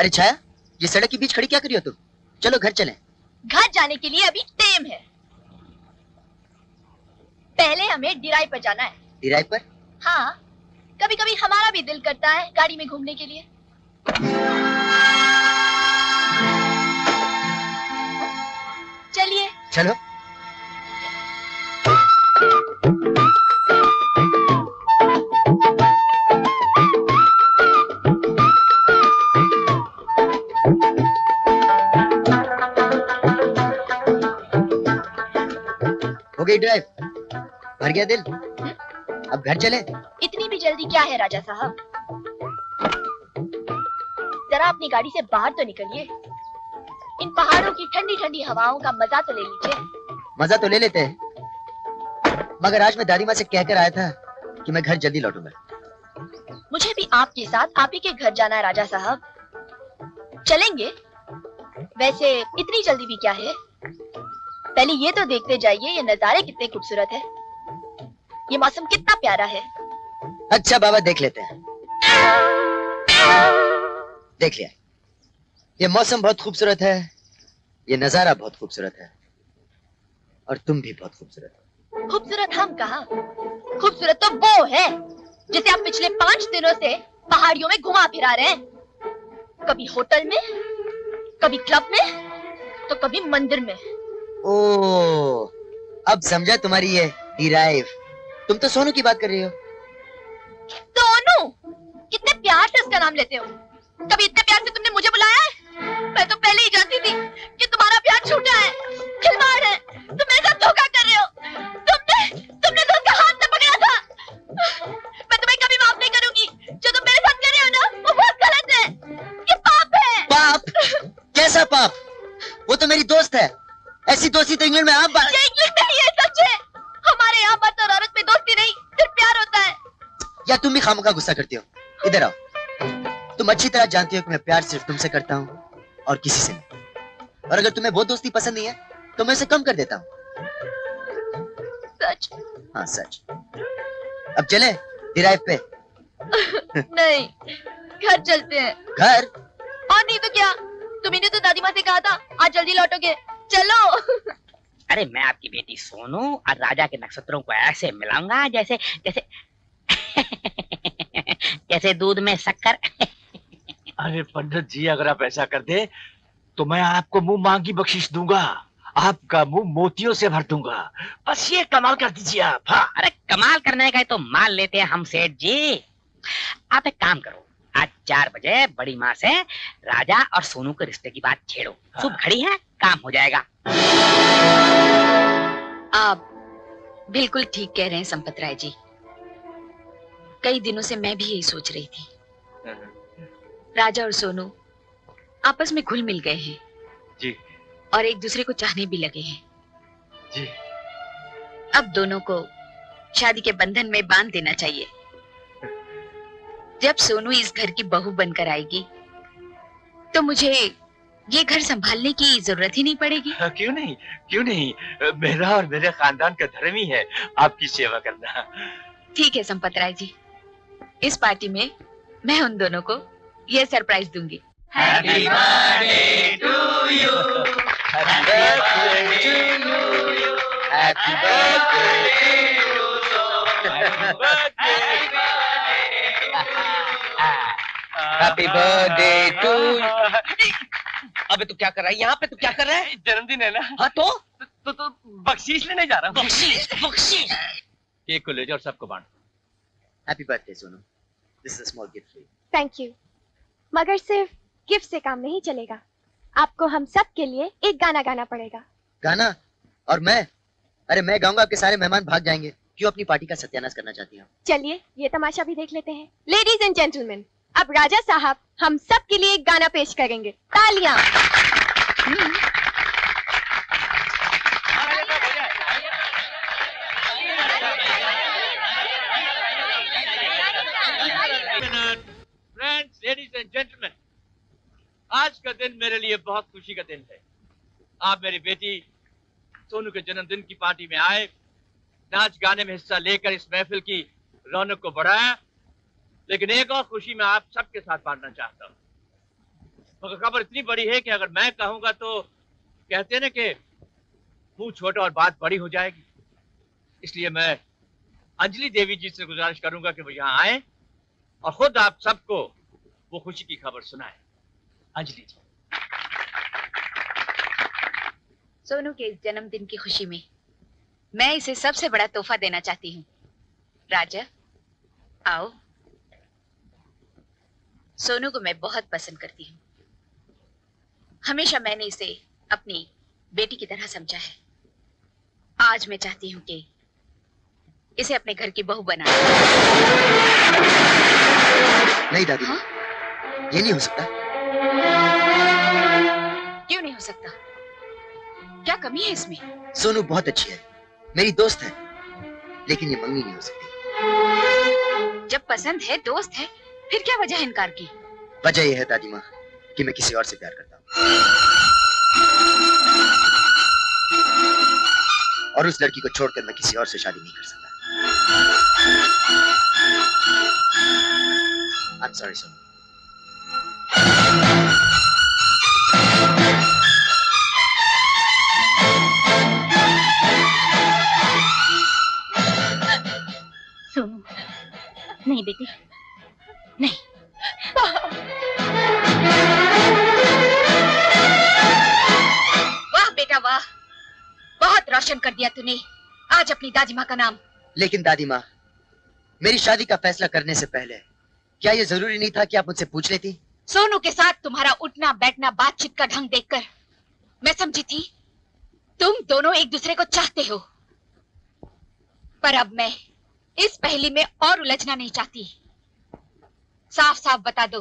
अरे छाया, ये सड़क के बीच खड़ी क्या करी हो तुम? चलो घर चलें। घर जाने के लिए अभी टाइम है। पहले हमें डिराई पर जाना है। डिराई पर? हाँ, कभी कभी हमारा भी दिल करता है गाड़ी में घूमने के लिए। चलिए। चलो। हो गई ड्राइव? भर गया दिल? अब घर चले? इतनी भी जल्दी क्या है राजा साहब? जरा अपनी गाड़ी से बाहर तो निकलिए। इन पहाड़ों की ठंडी ठंडी हवाओं का मजा तो ले लीजिए। मजा तो ले लेते हैं, मगर आज मैं दादी माँ से कहकर आया था कि मैं घर जल्दी लौटूंगा। मुझे भी आपके साथ आप ही के घर जाना है राजा साहब। चलेंगे? वैसे इतनी जल्दी भी क्या है? पहले ये तो देखते जाइए, ये नजारे कितने खूबसूरत है, ये मौसम कितना प्यारा है। अच्छा बाबा, देख लेते हैं। देख लिया, ये मौसम बहुत खूबसूरत है, ये नजारा बहुत खूबसूरत है, और तुम भी बहुत खूबसूरत हो। खूबसूरत हम कहाँ, खूबसूरत तो वो है जिसे आप पिछले 5 दिनों से पहाड़ियों में घुमा फिरा रहे हैं। कभी होटल में, कभी क्लब में, तो कभी मंदिर में। ओ, अब समझा तुम्हारी ये डिराइव। तुम तो सोनू की बात कर रही हो। सोनू? कितने प्यार से उसका नाम लेते हो। कभी इतने प्यार से तुमने मुझे बुलाया है? मैं तो पहले ही जानती थी कि तुम्हारा प्यार झूठा है, खिलवाड़ है। तुम मेरे साथ धोखा कर रहे हो। तुमने तो उसका हाथ न पकड़ा था। मैं तुम्हें कभी माफ नहीं करूंगी। जो तुम मेरे साथ कर रहे हो ना, वो बहुत गलत है। ये पाप है। पाप? कैसा पाप? वो तो मेरी दोस्त है। ऐसी दोस्ती तो इंग्लैंड में आप ये इंग्लैंड नहीं है, सच है। हमारे यहाँ मर्द और औरत में दोस्ती नहीं, सिर्फ प्यार होता है। या तुम भी खामखा गुस्सा करती हो? इधर आओ। तुम अच्छी तरह जानती हो कि मैं प्यार सिर्फ तुमसे करता हूँ और किसी से नहीं। और अगर तुम्हें वो दोस्ती पसंद नहीं है तो मैं उसे कम कर देता हूँ। सच? हाँ सच। अब चले डिराइव पे? नहीं, घर चलते हैं। घर? और नहीं तो क्या, तुम्ही ने तो दादी माँ से कहा था आज जल्दी लौटोगे। चलो। अरे मैं आपकी बेटी सोनू और राजा के नक्षत्रों को ऐसे मिलाऊंगा जैसे जैसे जैसे दूध में शक्कर। अरे पंडित जी, अगर आप ऐसा कर दे तो मैं आपको मुंह मांगी बख्शिश दूंगा। आपका मुंह मोतियों से भर दूंगा। बस ये कमाल कर दीजिए आप। हाँ। अरे कमाल करने का तो मान लेते हैं हम सेठ जी। आप एक काम करो, आज 4 बजे बड़ी माँ से राजा और सोनू के रिश्ते की बात छेड़ो। हाँ। सुबह खड़ी है, काम हो जाएगा। आप बिल्कुल ठीक कह रहे हैं संपत राय जी। कई दिनों से मैं भी यही सोच रही थी। राजा और सोनू आपस में घुल मिल गए हैं जी, और एक दूसरे को चाहने भी लगे हैं जी। अब दोनों को शादी के बंधन में बांध देना चाहिए। जब सोनू इस घर की बहू बनकर आएगी तो मुझे ये घर संभालने की जरूरत ही नहीं पड़ेगी। क्यों नहीं, क्यों नहीं। मेरा और मेरे खानदान का धर्म ही है आपकी सेवा करना। ठीक है संपत राय जी, इस पार्टी में मैं उन दोनों को ये सरप्राइज दूंगी। Happy birthday to you. Happy birthday to you. Happy birthday to Happy birthday to you. अबे तू क्या कर रहा है यहाँ पे? तू क्या कर रहा है? जन्मदिन है ना। हाँ तो बख्शीश लेने जा रहा हूँ। बख्शीश, बख्शीश। केक को ले जाओ और सबको बांट। Happy birthday Sonu. This is a small gift for you. Thank you. मगर सिर्फ गिफ्ट से काम नहीं चलेगा, आपको हम सब के लिए एक गाना गाना पड़ेगा। गाना? और मैं? अरे मैं गाऊंगा, आपके सारे मेहमान भाग जाएंगे। क्यों अपनी पार्टी का सत्यानाश करना चाहती हैं? चलिए ये तमाशा भी देख लेते हैं। लेडीज एंड जेंटलमैन, अब राजा साहब हम सब के लिए एक गाना पेश करेंगे। तालियां। फ्रेंड्स, लेडीज एंड जेंटलमैन, आज का दिन मेरे लिए बहुत खुशी का दिन है। आप मेरी बेटी सोनू के जन्मदिन की पार्टी में आए, नाच गाने में हिस्सा लेकर इस महफिल की रौनक को बढ़ाया। लेकिन एक और खुशी मैं आप सबके साथ बांटना चाहता हूँ। मगर खबर इतनी बड़ी है कि अगर मैं कहूंगा तो कहते हैं ना कि मुंह छोटा और बात बड़ी हो जाएगी। इसलिए मैं अंजलि देवी जी से गुजारिश करूंगा कि वो यहाँ आए और खुद आप सबको वो खुशी की खबर सुनाए। अंजलि जी। सोनू के इस जन्मदिन की खुशी में मैं इसे सबसे बड़ा तोहफा देना चाहती हूँ। राजा, आओ। सोनू को मैं बहुत पसंद करती हूँ। हमेशा मैंने इसे अपनी बेटी की तरह समझा है। आज मैं चाहती हूँ कि इसे अपने घर की बहू बना। नहीं दादी, हाँ? ये नहीं हो सकता। क्यों नहीं हो सकता? क्या कमी है इसमें? सोनू बहुत अच्छी है, मेरी दोस्त है, लेकिन ये मंगनी नहीं हो सकती। जब पसंद है, दोस्त है, फिर क्या वजह है इनकार की? वजह यह है दादी माँ कि मैं किसी और से प्यार करता हूँ और उस लड़की को छोड़कर मैं किसी और से शादी नहीं कर सकता। I'm sorry, Sonu. सोनू, नहीं बेटी, नहीं। वाह बेटा वाह, बहुत रोशन कर दिया तूने आज अपनी दादी माँ का नाम। लेकिन दादी माँ, मेरी शादी का फैसला करने से पहले क्या ये जरूरी नहीं था कि आप मुझसे पूछ लेती? सोनू के साथ तुम्हारा उठना बैठना बातचीत का ढंग देखकर मैं समझी थी तुम दोनों एक दूसरे को चाहते हो, पर अब मैं इस पहेली में और उलझना नहीं चाहती। साफ साफ बता दो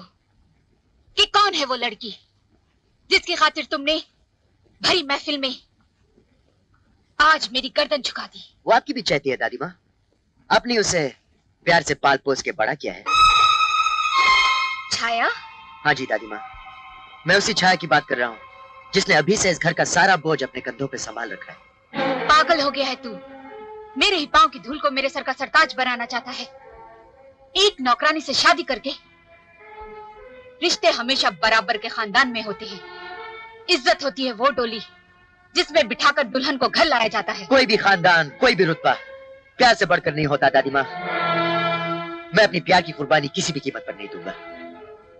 कि कौन है वो लड़की जिसकी खातिर तुमने भरी महफिल में आज मेरी गर्दन झुका दी। वो आपकी भी चाहती है दादी माँ, आपने उसे प्यार से पाल पोस के बड़ा किया है। छाया? हाँ जी दादी माँ, मैं उसी छाया की बात कर रहा हूँ जिसने अभी से इस घर का सारा बोझ अपने कंधों पे संभाल रखा है। पागल हो गया है तू, मेरे ही पांव की धूल को मेरे सर का सरताज बनाना चाहता है। एक नौकरानी से शादी करके रिश्ते हमेशा बराबर के खानदान में होते हैं। इज्जत होती है वो डोली जिसमें बिठाकर दुल्हन को घर लाया जाता है। कोई भी खानदान, कोई भी रुतबा प्यार से बढ़कर नहीं होता दादी माँ। मैं अपनी प्यार की कुर्बानी किसी भी कीमत पर नहीं दूंगा।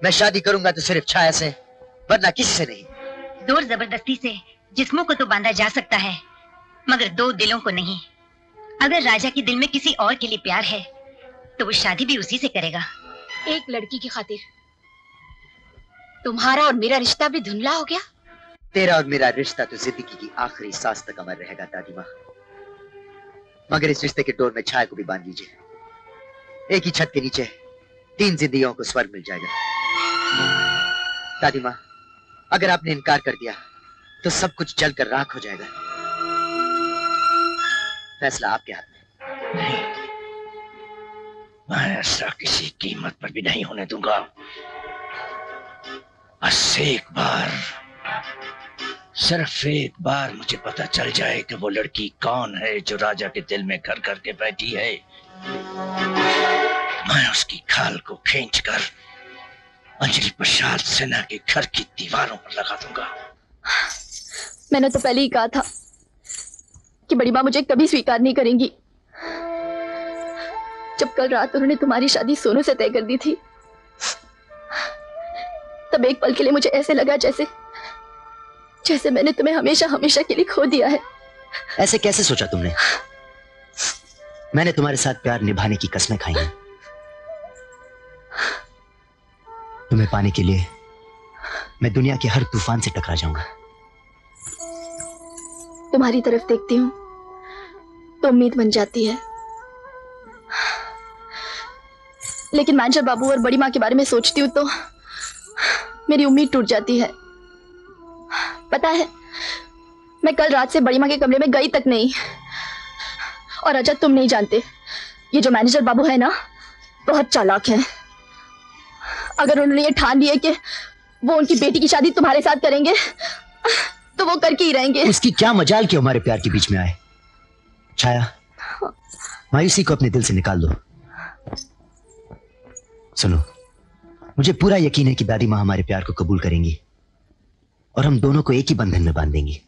मैं शादी करूंगा तो सिर्फ छाया से, वरना किसी से नहीं। जोर जबरदस्ती से जिस्मों को तो बांधा जा सकता है, मगर दो दिलों को नहीं। अगर राजा के दिल में किसी और के लिए प्यार है तो वो शादी भी उसी से करेगा। एक लड़की की खातिर तुम्हारा और मेरा रिश्ता भी धुंधला हो गया। तेरा और मेरा रिश्ता तो जिंदगी की आखिरी सांस तक अमर रहेगा दादी माँ, मगर इस रिश्ते के डोर में छाया को भी बांध लीजिए। एक ही छत के नीचे 3 जिंदगियों को स्वर्ग मिल जाएगा। दादी माँ, अगर आपने इनकार कर दिया तो सब कुछ जलकर राख हो जाएगा। फैसला आपके हाथ में। नहीं, मैं ऐसा किसी कीमत पर भी नहीं होने दूंगा। बस एक बार, सिर्फ एक बार मुझे पता चल जाए कि वो लड़की कौन है जो राजा के दिल में घर करके बैठी है, मैं उसकी खाल को खींचकर अंजलि प्रसाद सिन्हा के घर की दीवारों पर लगा दूंगा। मैंने तो पहले ही कहा था कि बड़ी माँ मुझे कभी स्वीकार नहीं करेंगी। जब कल रात उन्होंने तुम्हारी शादी सोनू से तय कर दी थी, तब एक पल के लिए मुझे ऐसे लगा जैसे मैंने तुम्हें हमेशा हमेशा के लिए खो दिया है। ऐसे कैसे सोचा तुमने? मैंने तुम्हारे साथ प्यार निभाने की कसमें खाई हैं। तुम्हें पाने के लिए मैं दुनिया के हर तूफान से टकरा जाऊंगा। तुम्हारी तरफ देखती हूँ तो उम्मीद बन जाती है, लेकिन मैनेजर बाबू और बड़ी माँ के बारे में सोचती हूँ तो मेरी उम्मीद टूट जाती है। पता है, मैं कल रात से बड़ी माँ के कमरे में गई तक नहीं। और अच्छा, तुम नहीं जानते, ये जो मैनेजर बाबू है ना, बहुत चालाक है। अगर उन्होंने ये ठान लिया कि वो उनकी बेटी की शादी तुम्हारे साथ करेंगे तो वो करके ही रहेंगे। उसकी क्या मजाल कि हमारे प्यार के बीच में आए। छाया, मायूसी को अपने दिल से निकाल दो। सुनो, मुझे पूरा यकीन है कि दादी माँ हमारे प्यार को कबूल करेंगी और हम दोनों को एक ही बंधन में बांधेंगी।